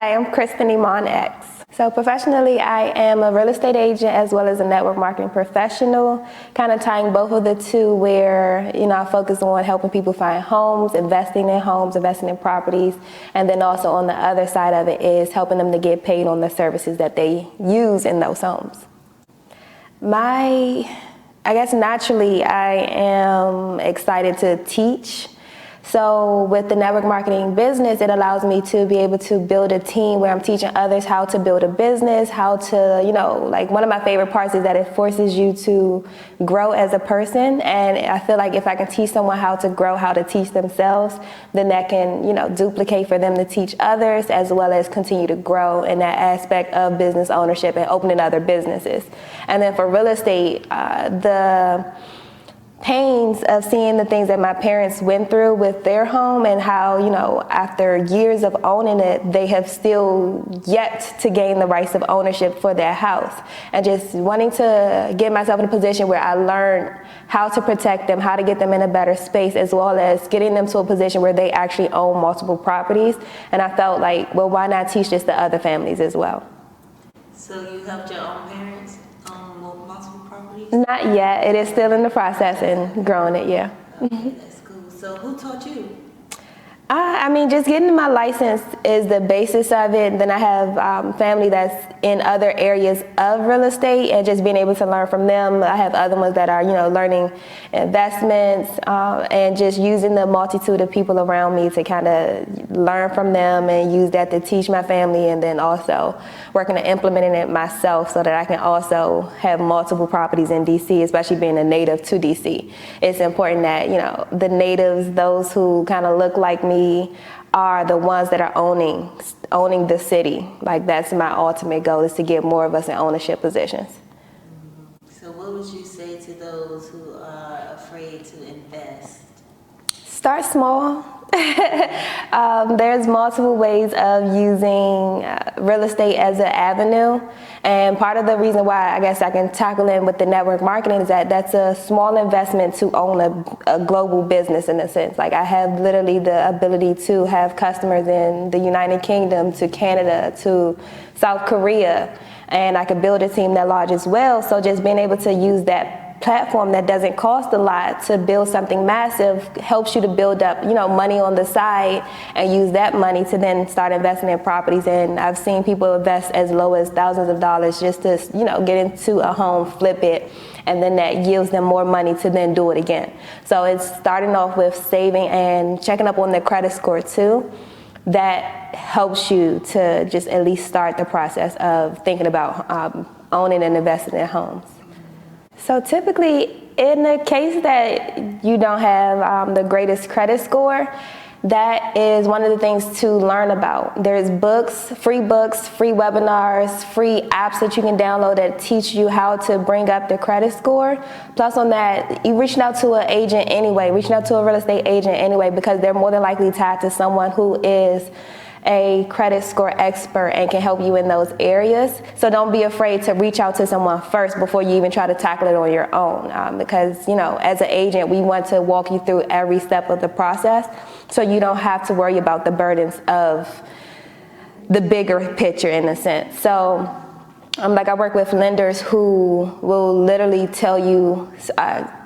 Hi, I'm Kristen Iman X. So professionally, I am a real estate agent as well as a network marketing professional, kind of tying both of the two where, I focus on helping people find homes, investing in properties, and then also on the other side of it is helping them to get paid on the services that they use in those homes. I guess naturally I am excited to teach. So with the network marketing business, it allows me to be able to build a team where I'm teaching others how to build a business, how to, like one of my favorite parts is that it forces you to grow as a person. And I feel like if I can teach someone how to grow, how to teach themselves, then that can, duplicate for them to teach others as well as continue to grow in that aspect of business ownership and opening other businesses. And then for real estate, the pains of seeing the things that my parents went through with their home and how, after years of owning it, they have still yet to gain the rights of ownership for their house. And just wanting to get myself in a position where I learned how to protect them, how to get them in a better space, as well as getting them to a position where they actually own multiple properties. And I felt like, well, why not teach this to other families as well? So you helped your own parents own multiple properties? Not yet. It is still in the process and growing it, yeah. Okay, that's cool. So who taught you? Just getting my license is the basis of it. Then I have family that's in other areas of real estate and just being able to learn from them. I have other ones that are, learning investments and just using the multitude of people around me to kind of learn from them and use that to teach my family, and then also working on implementing it myself so that I can also have multiple properties in DC, especially being a native to DC. It's important that, the natives, those who kind of look like me, are the ones that are owning the city. Like that's my ultimate goal, is to get more of us in ownership positions. So what would you say to those who are afraid to invest? Start small. There's multiple ways of using real estate as an avenue, and part of the reason why I guess I can tackle in with the network marketing is that that's a small investment to own a global business in a sense. Like I have literally the ability to have customers in the United Kingdom, to Canada, to South Korea, and I could build a team that large as well. So just being able to use that platform that doesn't cost a lot to build something massive helps you to build up, money on the side and use that money to then start investing in properties. And I've seen people invest as low as thousands of dollars just to, get into a home, flip it, and then that yields them more money to then do it again. So it's starting off with saving and checking up on their credit score too. That helps you to just at least start the process of thinking about owning and investing in homes. So typically, in the case that you don't have the greatest credit score, that is one of the things to learn about. There's books, free webinars, free apps that you can download that teach you how to bring up the credit score. Plus on that, you reaching out to an agent anyway, reaching out to a real estate agent anyway, because they're more than likely tied to someone who is a credit score expert and can help you in those areas. So don't be afraid to reach out to someone first before you even try to tackle it on your own. Because, as an agent, we want to walk you through every step of the process so you don't have to worry about the burdens of the bigger picture in a sense. So I work with lenders who will literally tell you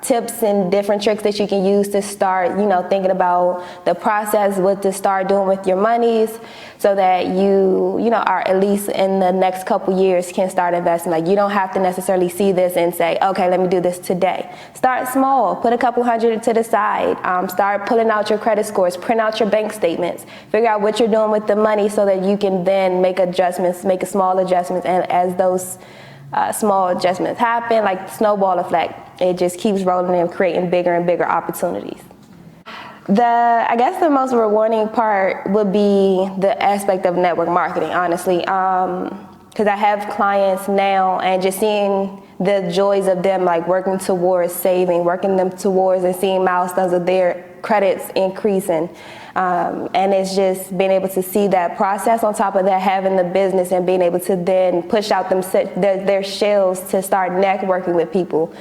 tips and different tricks that you can use to start, thinking about the process, what to start doing with your monies, so that you are at least in the next couple years can start investing. Like you don't have to necessarily see this and say, okay, let me do this today. Start small, put a couple hundred to the side, start pulling out your credit scores, print out your bank statements, figure out what you're doing with the money so that you can then make a small adjustments. And as those small adjustments happen, like snowball effect, it just keeps rolling and creating bigger and bigger opportunities. I guess the most rewarding part would be the aspect of network marketing, honestly, because I have clients now and just seeing the joys of them like working towards saving, working them towards and seeing milestones of their credits increasing. And it's just being able to see that process on top of that, having the business and being able to then push out their shells to start networking with people,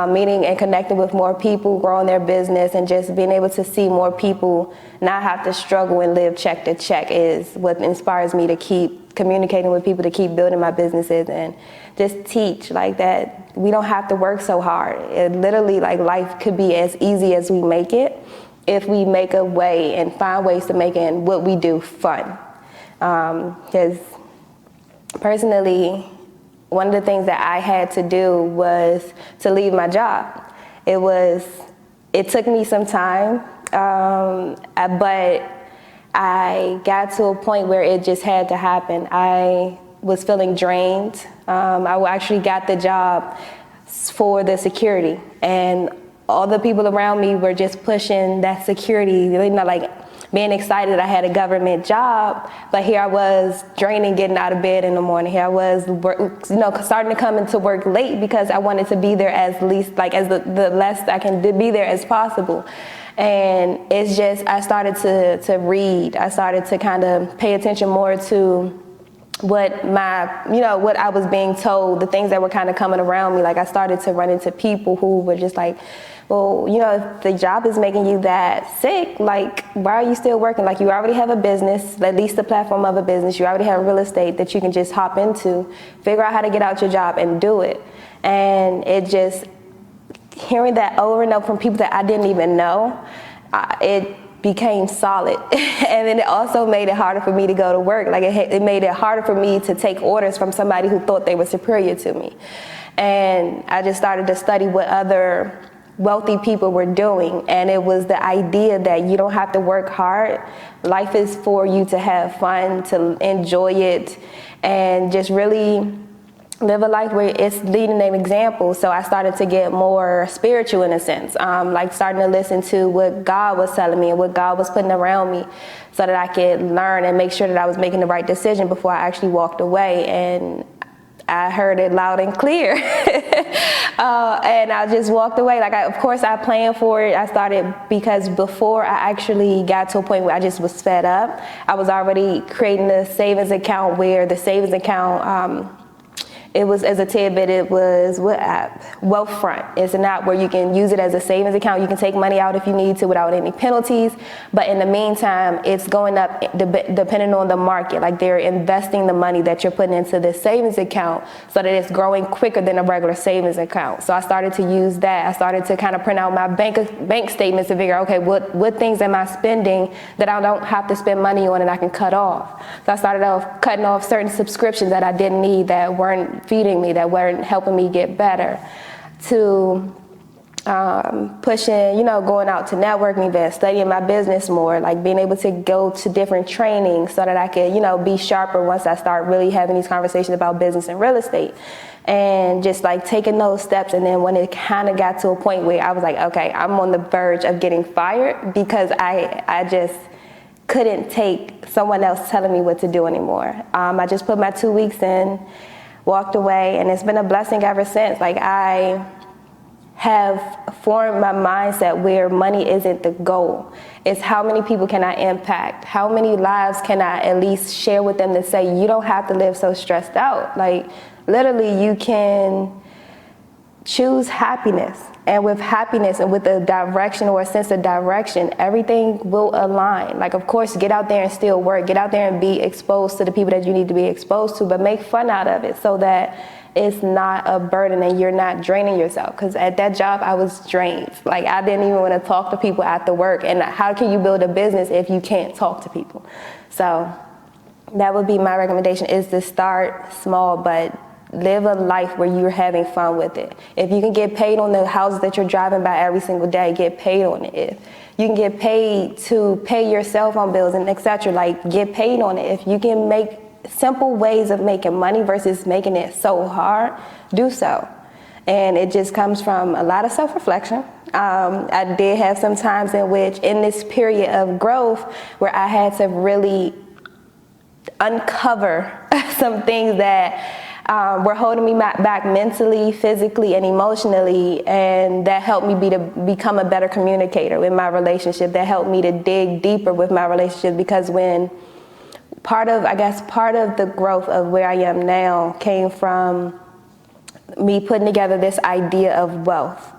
meeting and connecting with more people, growing their business, and just being able to see more people not have to struggle and live check to check is what inspires me to keep communicating with people, to keep building my businesses, and just teach like that. We don't have to work so hard. It literally, like, life could be as easy as we make it, if we make a way and find ways to make it and what we do fun. Because personally, one of the things that I had to do was to leave my job. It took me some time, but I got to a point where it just had to happen. I was feeling drained. I actually got the job for the security, and all the people around me were just pushing that security, you know, like being excited I had a government job, but here I was draining, getting out of bed in the morning. Here I was, you know, starting to come into work late because I wanted to be there as the less I can be there as possible. And it's just, I started to read. I started to kind of pay attention more to what I was being told, the things that were kind of coming around me. Like, I started to run into people who were just like, well, you know, if the job is making you that sick, like, why are you still working? Like, you already have a business, at least the platform of a business. You already have real estate that you can just hop into, figure out how to get out your job and do it. And it just, hearing that over and over from people that I didn't even know, it became solid. And then it also made it harder for me to go to work. Like, it made it harder for me to take orders from somebody who thought they were superior to me. And I just started to study what other wealthy people were doing, and it was the idea that you don't have to work hard. Life is for you to have fun, to enjoy it, and just really live a life where it's leading an example. So I started to get more spiritual in a sense, like starting to listen to what God was telling me and what God was putting around me, so that I could learn and make sure that I was making the right decision before I actually walked away. And I heard it loud and clear. And I just walked away. Like, of course I planned for it. I started because before I actually got to a point where I just was fed up, I was already creating a savings account, where the savings account, it was, as a tidbit, it was what app? Wealthfront. It's an app where you can use it as a savings account. You can take money out if you need to without any penalties. But in the meantime, it's going up depending on the market. Like, they're investing the money that you're putting into this savings account so that it's growing quicker than a regular savings account. So I started to use that. I started to kind of print out my bank statements to figure out, okay, what things am I spending that I don't have to spend money on and I can cut off. So I started off cutting off certain subscriptions that I didn't need, that weren't feeding me, that weren't helping me get better, to pushing, you know, going out to networking events, studying my business more, like being able to go to different trainings so that I could, you know, be sharper once I start really having these conversations about business and real estate. And just like taking those steps. And then when it kind of got to a point where I was like, okay, I'm on the verge of getting fired, because I just couldn't take someone else telling me what to do anymore. I just put my 2 weeks in, walked away, and it's been a blessing ever since. Like, I have formed my mindset where money isn't the goal. It's how many people can I impact? How many lives can I at least share with them to say, you don't have to live so stressed out. Like, literally, you can choose happiness. And with happiness and with a direction or a sense of direction, everything will align. Like, of course, get out there and still work. Get out there and be exposed to the people that you need to be exposed to, but make fun out of it so that it's not a burden and you're not draining yourself. Because at that job, I was drained. Like, I didn't even want to talk to people after work. And how can you build a business if you can't talk to people? So that would be my recommendation, is to start small, but live a life where you're having fun with it. If you can get paid on the houses that you're driving by every single day, get paid on it. If you can get paid to pay your cell phone bills and etc., like, get paid on it. If you can make simple ways of making money versus making it so hard, do so. And it just comes from a lot of self-reflection. I did have some times in which, in this period of growth, where I had to really uncover some things that were holding me back mentally, physically, and emotionally, and that helped me become a better communicator in my relationship. That helped me to dig deeper with my relationship, because part of the growth of where I am now came from me putting together this idea of wealth.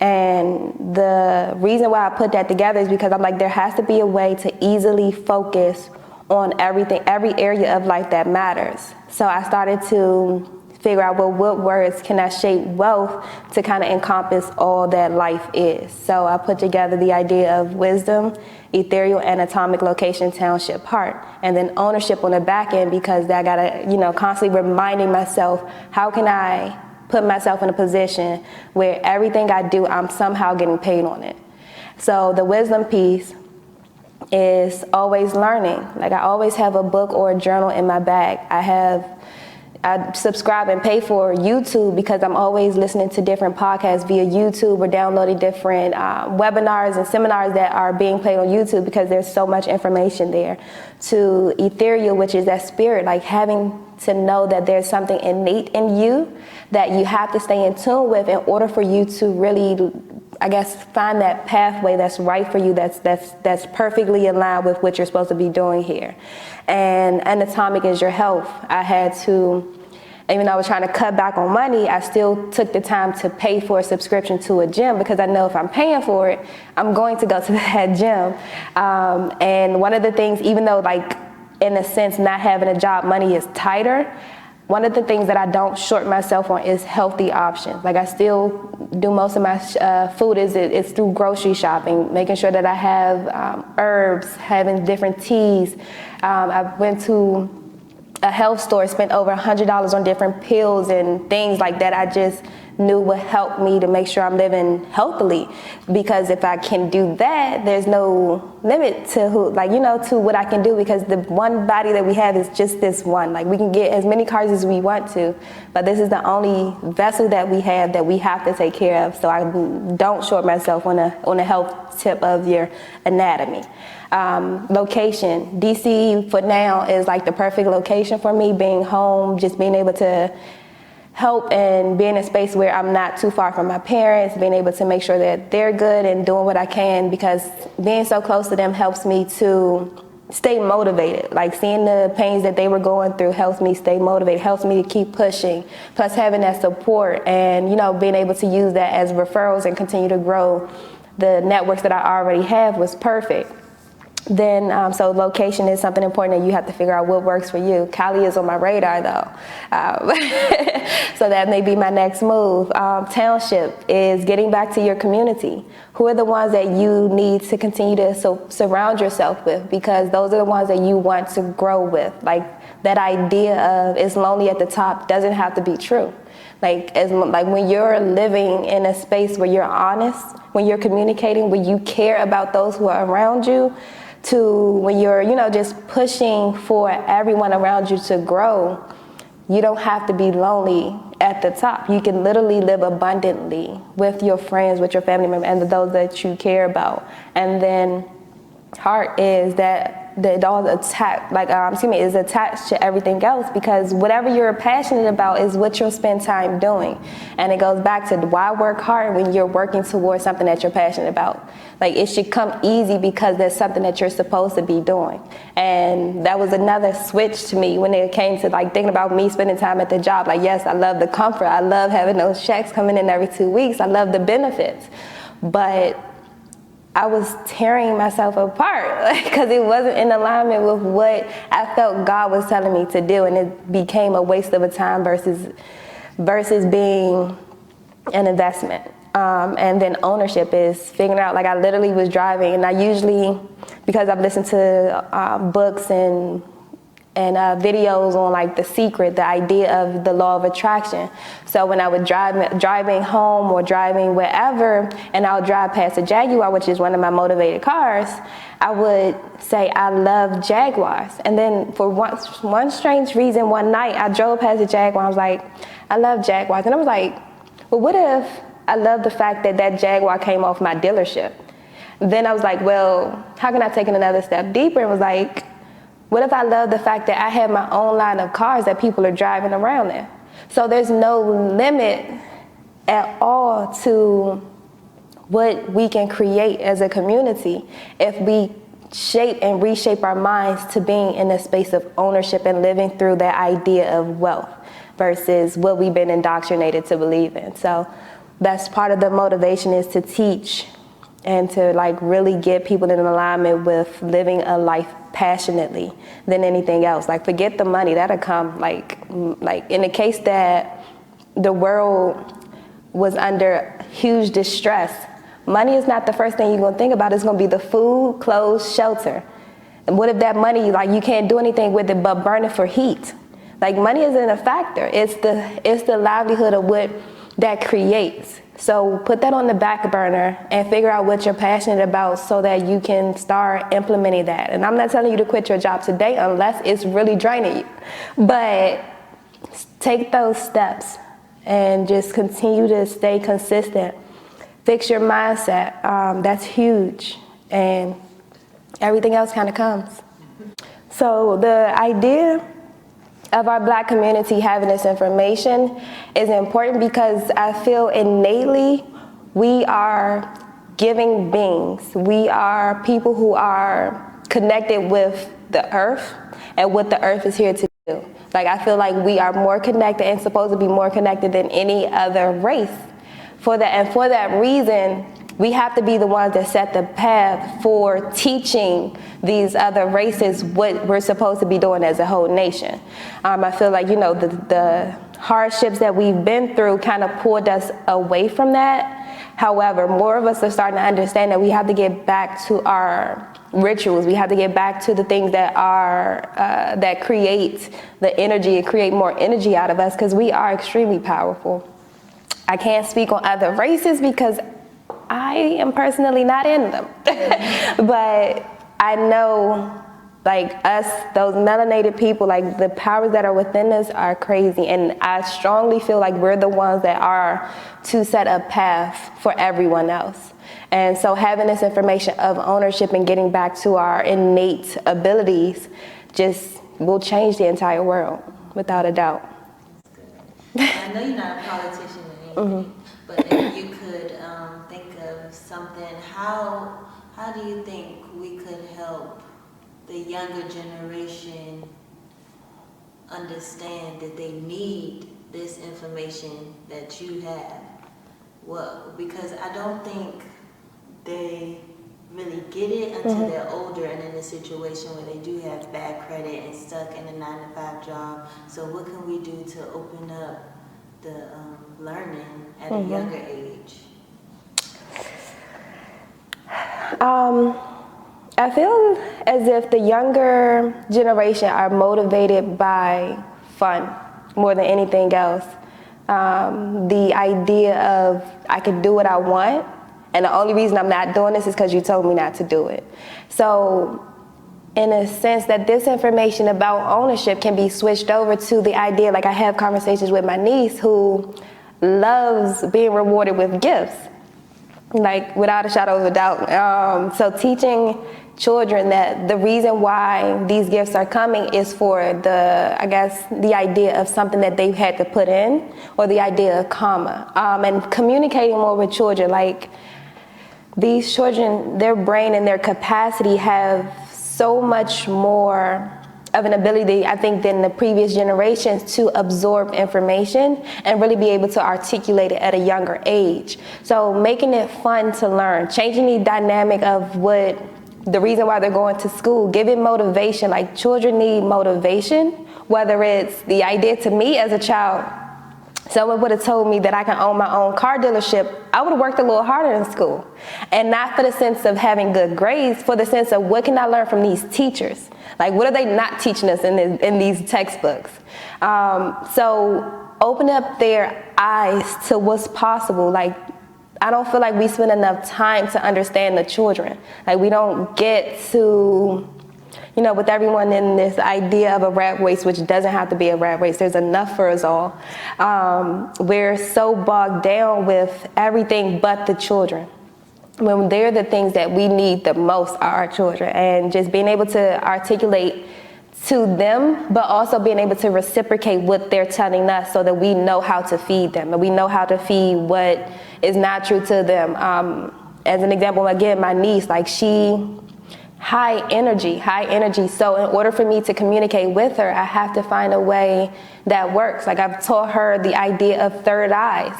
And the reason why I put that together is because I'm like, there has to be a way to easily focus on everything, every area of life that matters. So I started to figure out, well, what words can I shape wealth to kind of encompass all that life is. So I put together the idea of wisdom, ethereal, and atomic location, township, heart, and then ownership on the back end, because I gotta, constantly reminding myself, how can I put myself in a position where everything I do, I'm somehow getting paid on it. So the wisdom piece is always learning. Like, I always have a book or a journal in my bag. I subscribe and pay for YouTube because I'm always listening to different podcasts via YouTube, or downloading different webinars and seminars that are being played on YouTube, because there's so much information there. To ethereal, which is that spirit, like having to know that there's something innate in you that you have to stay in tune with in order for you to really, I guess, find that pathway that's right for you, that's perfectly in line with what you're supposed to be doing here. And atomic is your health. I had to, even though I was trying to cut back on money, I still took the time to pay for a subscription to a gym, because I know if I'm paying for it, I'm going to go to that gym. And one of the things, even though, like, in a sense, not having a job, money is tighter, one of the things that I don't short myself on is healthy options. Like, I still do most of my food is through grocery shopping, making sure that I have herbs, having different teas. I went to a health store, spent over $100 on different pills and things like that. I just knew would help me to make sure I'm living healthily, because if I can do that, there's no limit to to what I can do, because the one body that we have is just this one. Like, we can get as many cars as we want to, but this is the only vessel that we have that we have to take care of. So I don't short myself on a health tip of your anatomy. Location, DC for now is like the perfect location for me, being home, just being able to help and be in a space where I'm not too far from my parents, being able to make sure that they're good and doing what I can, because being so close to them helps me to stay motivated. Like, seeing the pains that they were going through helps me stay motivated, helps me to keep pushing. Plus, having that support and, being able to use that as referrals and continue to grow the networks that I already have was perfect. Then, so location is something important that you have to figure out what works for you. Cali is on my radar, though. So that may be my next move. Township is getting back to your community. Who are the ones that you need to continue to surround yourself with? Because those are the ones that you want to grow with. Like, that idea of it's lonely at the top doesn't have to be true. Like when you're living in a space where you're honest, when you're communicating, when you care about those who are around you, to when you're, just pushing for everyone around you to grow, you don't have to be lonely at the top. You can literally live abundantly with your friends, with your family members, and those that you care about. And then heart is is attached to everything else, because whatever you're passionate about is what you'll spend time doing. And it goes back to why work hard when you're working towards something that you're passionate about. Like, it should come easy because there's something that you're supposed to be doing. And that was another switch to me when it came to thinking about me spending time at the job. Like, yes, I love the comfort. I love having those checks coming in every 2 weeks. I love the benefits. But I was tearing myself apart because it wasn't in alignment with what I felt God was telling me to do, and it became a waste of a time versus being an investment. And then ownership is figuring out, I literally was driving, and I usually, because I've listened to books and videos on The Secret, the idea of the law of attraction. So when I would driving home or driving wherever, and I would drive past a Jaguar, which is one of my motivated cars, I would say, I love Jaguars. And then for one strange reason, one night I drove past a Jaguar, I was like, I love Jaguars. And I was like, well, what if I love the fact that Jaguar came off my dealership? Then I was like, well, how can I take it another step deeper? And was like, what if I love the fact that I have my own line of cars that people are driving around there? So there's no limit at all to what we can create as a community if we shape and reshape our minds to being in a space of ownership and living through that idea of wealth versus what we've been indoctrinated to believe in. So that's part of the motivation, is to teach and to like really get people in alignment with living a life passionately than anything else. Like, forget the money, that'll come. Like in the case that the world was under huge distress, money is not the first thing you're gonna think about. It's gonna be the food, clothes, shelter. And what if that money, like, you can't do anything with it but burn it for heat? Like, money isn't a factor. It's the livelihood of what that creates. So put that on the back burner and figure out what you're passionate about so that you can start implementing that. And I'm not telling you to quit your job today unless it's really draining you. But take those steps and just continue to stay consistent. Fix your mindset. That's huge. And everything else kind of comes. So the idea of our Black community having this information is important because I feel innately we are giving beings. We are people who are connected with the earth and what the earth is here to do. Like, I feel like we are more connected and supposed to be more connected than any other race. For that reason, we have to be the ones that set the path for teaching these other races what we're supposed to be doing as a whole nation. I feel like, the hardships that we've been through kind of pulled us away from that. However, more of us are starting to understand that we have to get back to our rituals. We have to get back to the things that that create the energy and create more energy out of us, because we are extremely powerful. I can't speak on other races because I am personally not in them. But I know, like, us, those melanated people, like, the powers that are within us are crazy. And I strongly feel like we're the ones that are to set a path for everyone else. And so having this information of ownership and getting back to our innate abilities just will change the entire world, without a doubt. I know you're not a politician or anything, but if you could think of something, how do you think we could help the younger generation understand that they need this information that you have? Well, because I don't think they really get it until they're older and in a situation where they do have bad credit and stuck in a 9-to-5 job. So what can we do to open up the learning at a younger age? I feel as if the younger generation are motivated by fun more than anything else. The idea of, I can do what I want, and the only reason I'm not doing this is because you told me not to do it. So in a sense that this information about ownership can be switched over to the idea, like, I have conversations with my niece who loves being rewarded with gifts, like, without a shadow of a doubt. So teaching children that the reason why these gifts are coming is for the idea of something that they've had to put in, or the idea of karma, and communicating more with children. Like, these children, their brain and their capacity have so much more of an ability, I think, than the previous generations to absorb information and really be able to articulate it at a younger age. So making it fun to learn, changing the dynamic of the reason why they're going to school, giving motivation. Like, children need motivation, whether it's the idea. To me as a child, someone would have told me that I can own my own car dealership, I would have worked a little harder in school. And not for the sense of having good grades, for the sense of, what can I learn from these teachers? Like, what are they not teaching us in these textbooks? So open up their eyes to what's possible. Like, I don't feel like we spend enough time to understand the children. Like, we don't get to, with everyone in this idea of a rat race, which doesn't have to be a rat race, there's enough for us all. We're so bogged down with everything but the children, when they're the things that we need the most are our children. And just being able to articulate to them, but also being able to reciprocate what they're telling us so that we know how to feed them and we know how to feed what is not true to them. As an example, again, my niece, like she, high energy. So in order for me to communicate with her, I have to find a way that works. Like I've taught her the idea of third eyes.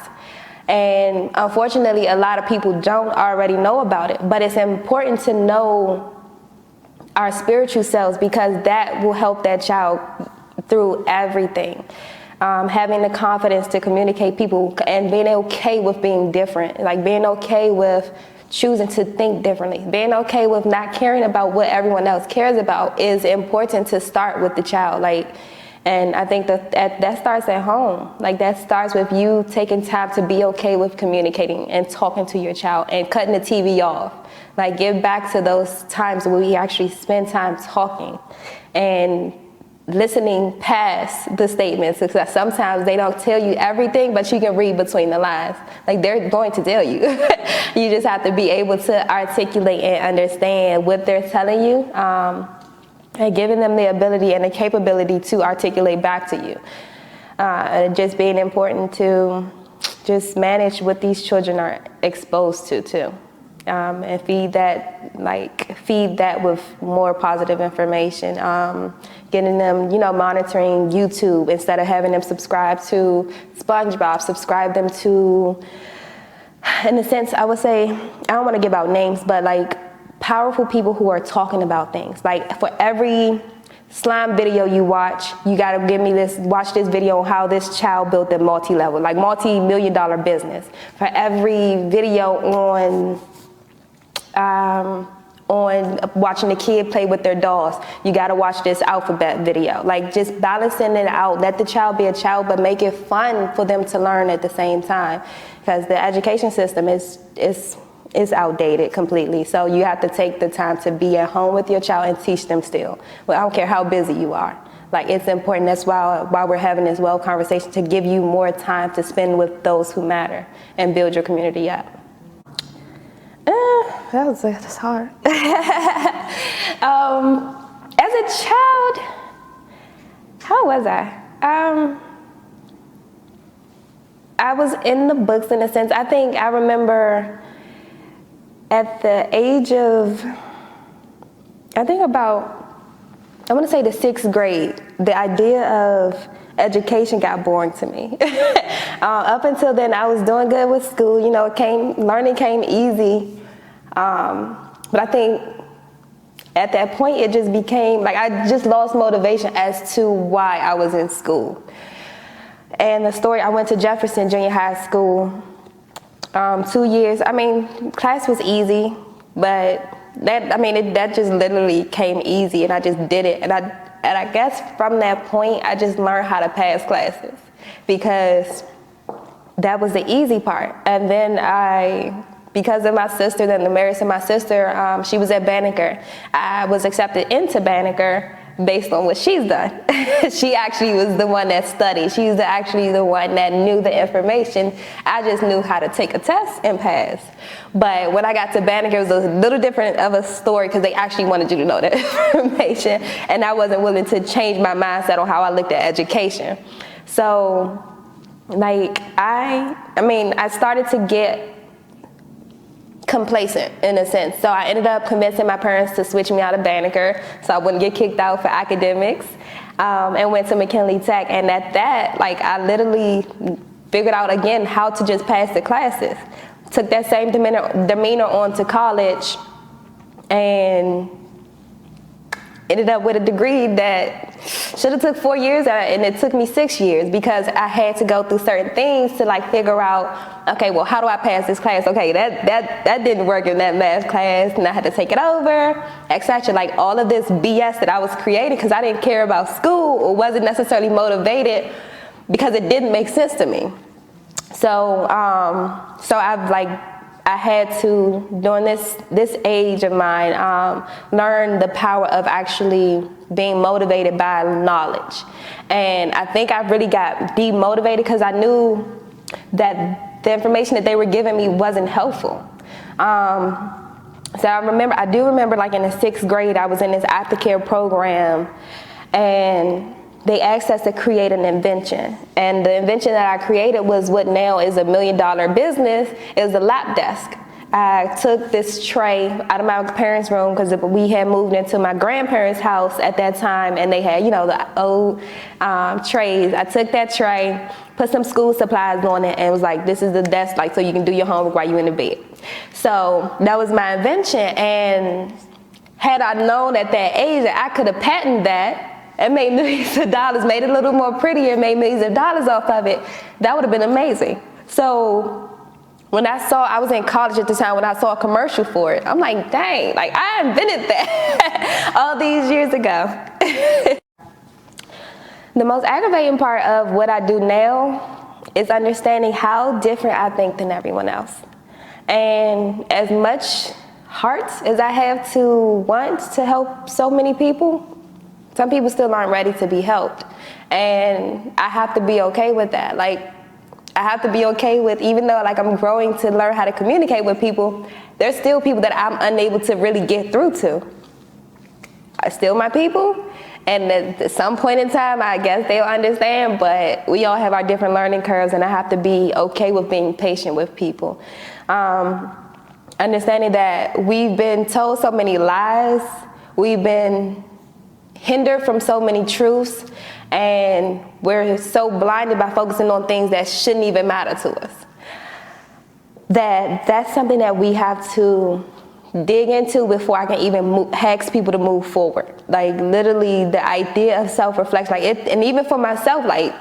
And unfortunately, a lot of people don't already know about it, but it's important to know our spiritual selves because that will help that child through everything. Having the confidence to communicate people and being okay with being different, like being okay with choosing to think differently, being okay with not caring about what everyone else cares about is important to start with the child. And I think that starts at home. Like that starts with you taking time to be okay with communicating and talking to your child and cutting the TV off. Like give back to those times where we actually spend time talking and listening past the statements, because sometimes they don't tell you everything, but you can read between the lines. Like they're going to tell you. You just have to be able to articulate and understand what they're telling you. And giving them the ability and the capability to articulate back to you. And just being important to just manage what these children are exposed to too. And feed that with more positive information. Getting them, monitoring YouTube instead of having them subscribe to SpongeBob, subscribe them to, in a sense, I would say, I don't want to give out names, but like, powerful people who are talking about things. Like for every slime video you watch, you gotta watch this video on how this child built a multi-million-dollar business. For every video on watching the kid play with their dolls, you gotta watch this alphabet video. Like just balancing it out, let the child be a child, but make it fun for them to learn at the same time. Because the education system is outdated completely. So you have to take the time to be at home with your child and teach them still. Well, I don't care how busy you are. Like it's important. That's why we're having this conversation, to give you more time to spend with those who matter and build your community up. That's hard. As a child, how was I? I was in the books in a sense. I think I remember at the age of, I want to say the 6th grade, the idea of education got boring to me. Up until then, I was doing good with school. Learning came easy. But I think at that point, it just became, I just lost motivation as to why I was in school. And the story, I went to Jefferson Junior High School. 2 years, class was easy, but that just literally came easy, and I just did it. And I guess from that point, I just learned how to pass classes because that was the easy part. And then because of my sister, then the merits of my sister, she was at Banneker. I was accepted into Banneker based on what she's done. She actually was the one that studied. She's actually the one that knew the information. I just knew how to take a test and pass. But when I got to Banneker, it was a little different of a story because they actually wanted you to know that information. And I wasn't willing to change my mindset on how I looked at education. So, I started to get complacent in a sense. So I ended up convincing my parents to switch me out of Banneker so I wouldn't get kicked out for academics, and went to McKinley Tech. And at that, I literally figured out again how to just pass the classes. Took that same demeanor on to college and ended up with a degree that should have took 4 years, and it took me 6 years because I had to go through certain things to figure out, okay, well, how do I pass this class? Okay, that didn't work in that math class, and I had to take it over, etc. All of this BS that I was creating because I didn't care about school or wasn't necessarily motivated because it didn't make sense to me. So I had to, during this age of mine, learn the power of actually being motivated by knowledge. And I think I really got demotivated because I knew that the information that they were giving me wasn't helpful. So I do remember in the 6th grade, I was in this aftercare program, and they asked us to create an invention. And the invention that I created was what now is $1 million business. It was a lap desk. I took this tray out of my parents' room because we had moved into my grandparents' house at that time, and they had, the old trays. I took that tray, put some school supplies on it, and was like, this is the desk, like, so you can do your homework while you're in the bed. So that was my invention, and had I known at that age that I could have patented that and made millions of dollars, made it a little more prettier, made millions of dollars off of it, that would have been amazing. So when I was in college at the time, when I saw a commercial for it, I'm like, dang, like I invented that all these years ago. The most aggravating part of what I do now is understanding how different I think than everyone else. And as much heart as I have to want to help so many people, some people still aren't ready to be helped. And I have to be okay with that. Like, I have to be okay with, even though like I'm growing to learn how to communicate with people, there's still people that I'm unable to really get through to. Are still my people, and at some point in time, I guess they'll understand, but we all have our different learning curves, and I have to be okay with being patient with people. Understanding that we've been told so many lies, we've been hindered from so many truths, and we're so blinded by focusing on things that shouldn't even matter to us. That's something that we have to dig into before I can even ask people to move forward. Like literally the idea of self-reflection, like it, and even for myself, like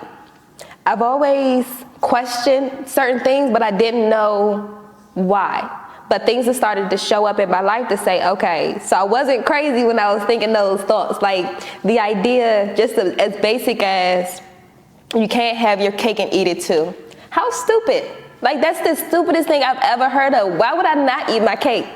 I've always questioned certain things, but I didn't know why. But things have started to show up in my life to say, okay, so I wasn't crazy when I was thinking those thoughts. Like the idea, just as basic as you can't have your cake and eat it too. How stupid. Like that's the stupidest thing I've ever heard of. Why would I not eat my cake?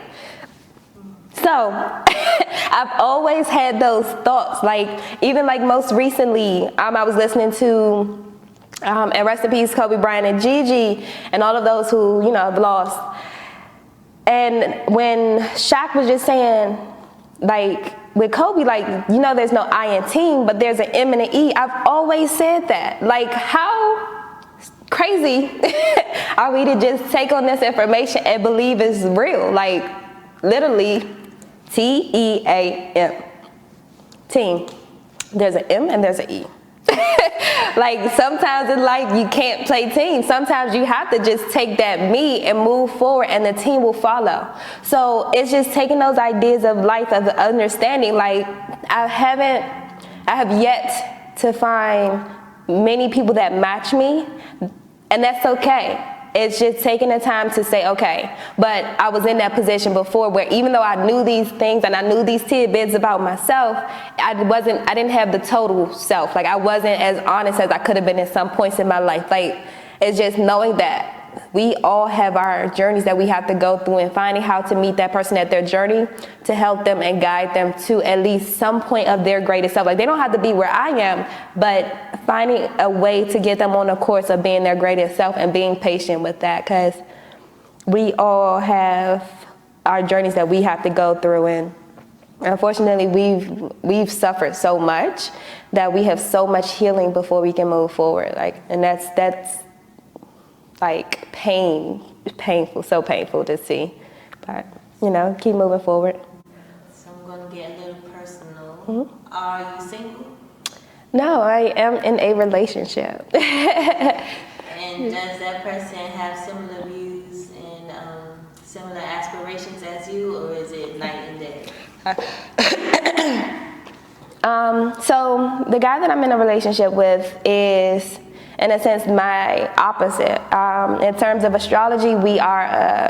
So I've always had those thoughts. Like even like most recently, I was listening to, and rest in peace, Kobe Bryant and Gigi and all of those who, have lost. And when Shaq was just saying, like, with Kobe, like, there's no I in team, but there's an M and an E. I've always said that. Like, how crazy are we to just take on this information and believe it's real? Like, literally, TEAM. Team. There's an M and there's an E. Like sometimes in life you can't play team. Sometimes you have to just take that me and move forward, and the team will follow. So it's just taking those ideas of life, of understanding. Like I have yet to find many people that match me, and that's okay. It's just taking the time to say, okay, but I was in that position before where even though I knew these things and I knew these tidbits about myself, I didn't have the total self. Like I wasn't as honest as I could have been at some points in my life. Like it's just knowing that we all have our journeys that we have to go through, and finding how to meet that person at their journey to help them and guide them to at least some point of their greatest self. Like they don't have to be where I am, but finding a way to get them on a course of being their greatest self and being patient with that, because we all have our journeys that we have to go through, and unfortunately we've suffered so much that we have so much healing before we can move forward. Like, and that's like painful, so painful to see, but keep moving forward. So I'm going to get a little personal. Are you single? No, I am in a relationship. And does that person have similar views and similar aspirations as you, or is it night and day? So the guy that I'm in a relationship with is, in a sense, my opposite. In terms of astrology, we are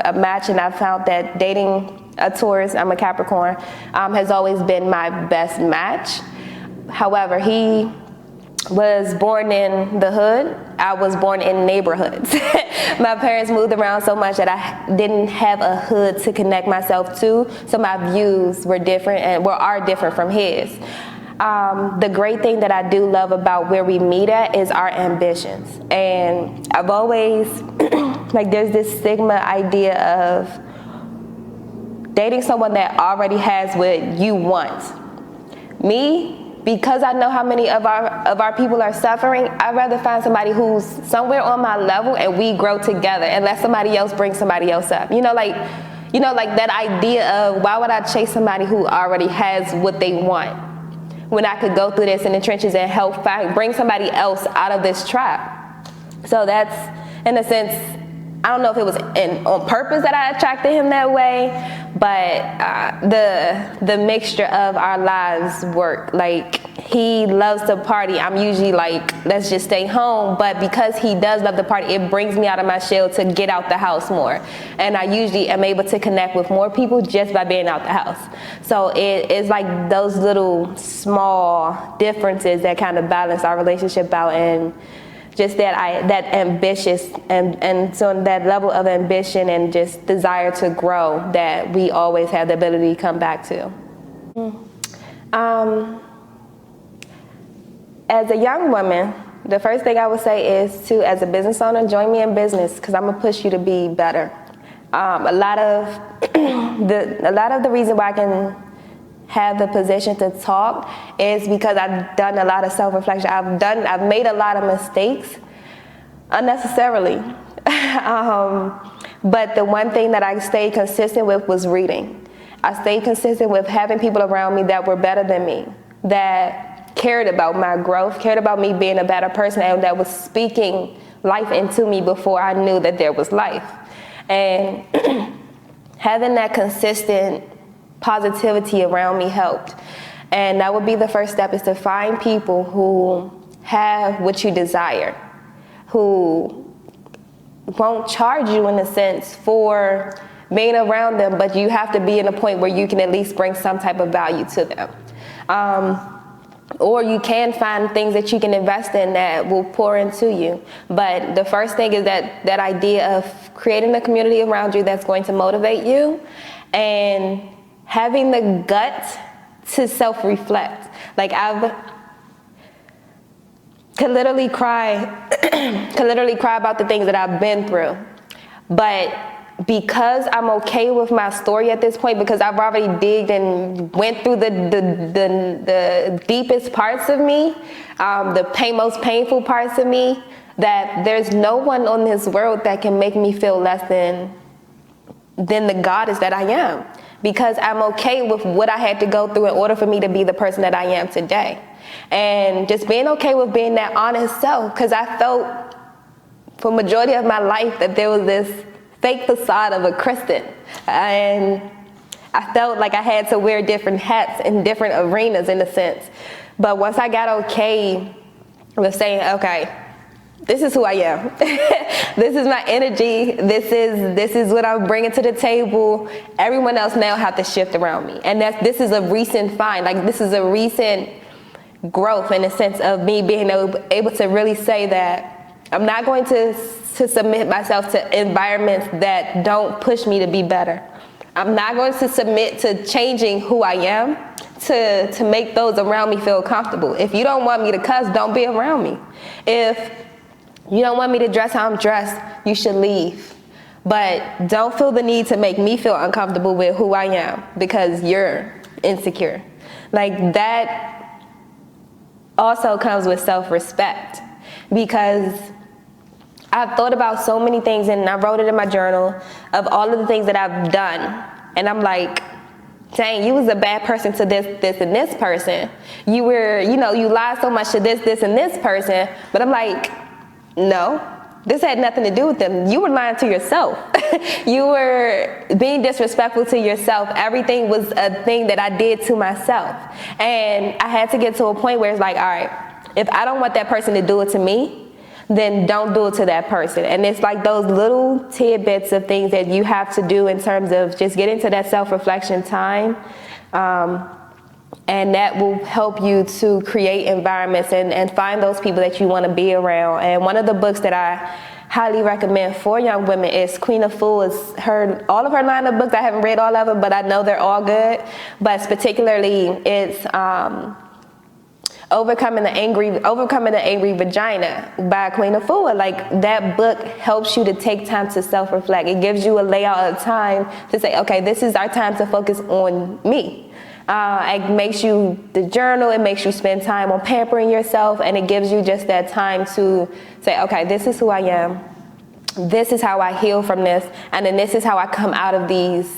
a match, and I've found that dating a Taurus, I'm a Capricorn, has always been my best match. However, he was born in the hood. I was born in neighborhoods. My parents moved around so much that I didn't have a hood to connect myself to, so my views were different and are different from his. The great thing that I do love about where we meet at is our ambitions. And I've always, like there's this stigma idea of dating someone that already has what you want. Me, because I know how many of our people are suffering, I'd rather find somebody who's somewhere on my level and we grow together and let somebody else bring somebody else up. Like that idea of, why would I chase somebody who already has what they want when I could go through this in the trenches and help bring somebody else out of this trap? So that's, in a sense, I don't know if it was on purpose that I attracted him that way, but the mixture of our lives work. Like, he loves to party. I'm usually like, let's just stay home. But because he does love to party, it brings me out of my shell to get out the house more. And I usually am able to connect with more people just by being out the house. So it's like those little small differences that kind of balance our relationship out, and just that ambitious and so that level of ambition and just desire to grow that we always have the ability to come back to. As a young woman, the first thing I would say is to, as a business owner, join me in business, because I'm gonna push you to be better. A lot of the reason why I can have the position to talk is because I've done a lot of self-reflection. I've made a lot of mistakes unnecessarily. But the one thing that I stayed consistent with was reading. I stayed consistent with having people around me that were better than me, that cared about my growth, cared about me being a better person, and that was speaking life into me before I knew that there was life. And having that consistent positivity around me helped. And that would be the first step, is to find people who have what you desire, who won't charge you, in a sense, for being around them, but you have to be in a point where you can at least bring some type of value to them. Or you can find things that you can invest in that will pour into you. But the first thing is that idea of creating a community around you that's going to motivate you, and having the guts to self-reflect. Like, could literally cry about the things that I've been through. But because I'm okay with my story at this point, because I've already digged and went through the deepest parts of me, the most painful parts of me, that there's no one on this world that can make me feel less than the goddess that I am. Because I'm okay with what I had to go through in order for me to be the person that I am today. And just being okay with being that honest self, because I felt for majority of my life that there was this fake facade of a Christian. And I felt like I had to wear different hats in different arenas, in a sense. But once I got okay with saying, okay, this is who I am. This is my energy. This is what I'm bringing to the table. Everyone else now have to shift around me. And this is a recent find. Like, this is a recent growth, in a sense, of me being able to really say that I'm not going to submit myself to environments that don't push me to be better. I'm not going to submit to changing who I am to make those around me feel comfortable. If you don't want me to cuss, don't be around me. If you don't want me to dress how I'm dressed, you should leave. But don't feel the need to make me feel uncomfortable with who I am because you're insecure. Like, that also comes with self-respect, because I've thought about so many things, and I wrote it in my journal, of all of the things that I've done. And I'm like, dang, you was a bad person to this, and this person. You were, you lied so much to this, and this person. But I'm like, no, this had nothing to do with them. You were lying to yourself. You were being disrespectful to yourself. Everything was a thing that I did to myself. And I had to get to a point where it's like, all right, if I don't want that person to do it to me, then don't do it to that person. And it's like those little tidbits of things that you have to do in terms of just getting to that self-reflection time. And that will help you to create environments and find those people that you want to be around. And one of the books that I highly recommend for young women is Queen Afua. It's all of her line of books. I haven't read all of them, but I know they're all good. But particularly, it's Overcoming the Angry Vagina by Queen Afua. Like, that book helps you to take time to self-reflect. It gives you a layout of time to say, okay, this is our time to focus on me. It makes you the journal, it makes you spend time on pampering yourself, and it gives you just that time to say, okay, this is who I am, this is how I heal from this, and then this is how I come out of these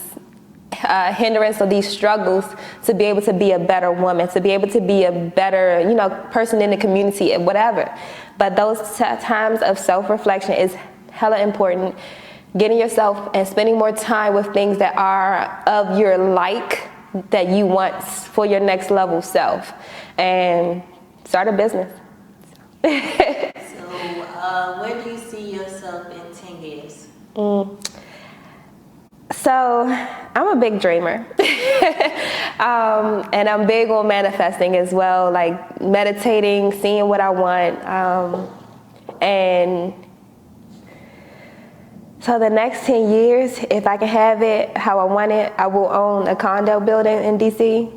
hindrance or these struggles to be able to be a better woman, to be able to be a better, person in the community, whatever. But those times of self-reflection is hella important. Getting yourself and spending more time with things that are of your like, that you want for your next level self, and start a business. So where do you see yourself in 10 years? So I'm a big dreamer. And I'm big on manifesting as well, like meditating, seeing what I want. And so the next 10 years, if I can have it how I want it, I will own a condo building in DC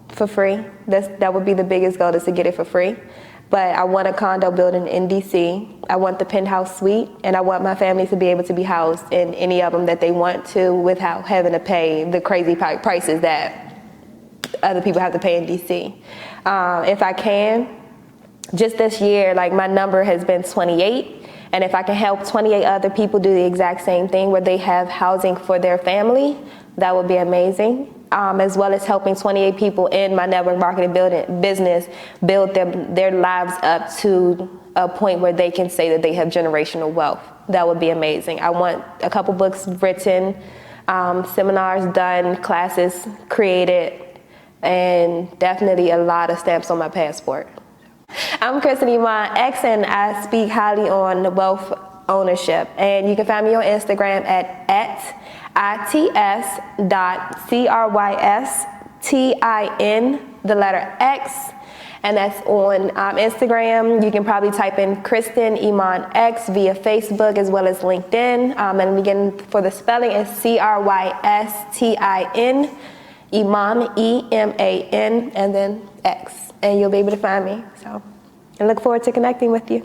for free. That would be the biggest goal, is to get it for free. But I want a condo building in DC. I want the penthouse suite, and I want my family to be able to be housed in any of them that they want to without having to pay the crazy prices that other people have to pay in DC. If I can, just this year, like my number has been 28. And if I can help 28 other people do the exact same thing where they have housing for their family, that would be amazing. As well as helping 28 people in my network marketing business build their lives up to a point where they can say that they have generational wealth. That would be amazing. I want a couple books written, seminars done, classes created, and definitely a lot of stamps on my passport. I'm Kristen Iman X, and I speak highly on wealth ownership. And you can find me on Instagram at its.crystin, the letter X, and that's on Instagram. You can probably type in Kristen Iman X via Facebook as well as LinkedIn. And again, for the spelling, it's CRYSTIN, Iman, EMAN, and then X. And you'll be able to find me. So I look forward to connecting with you.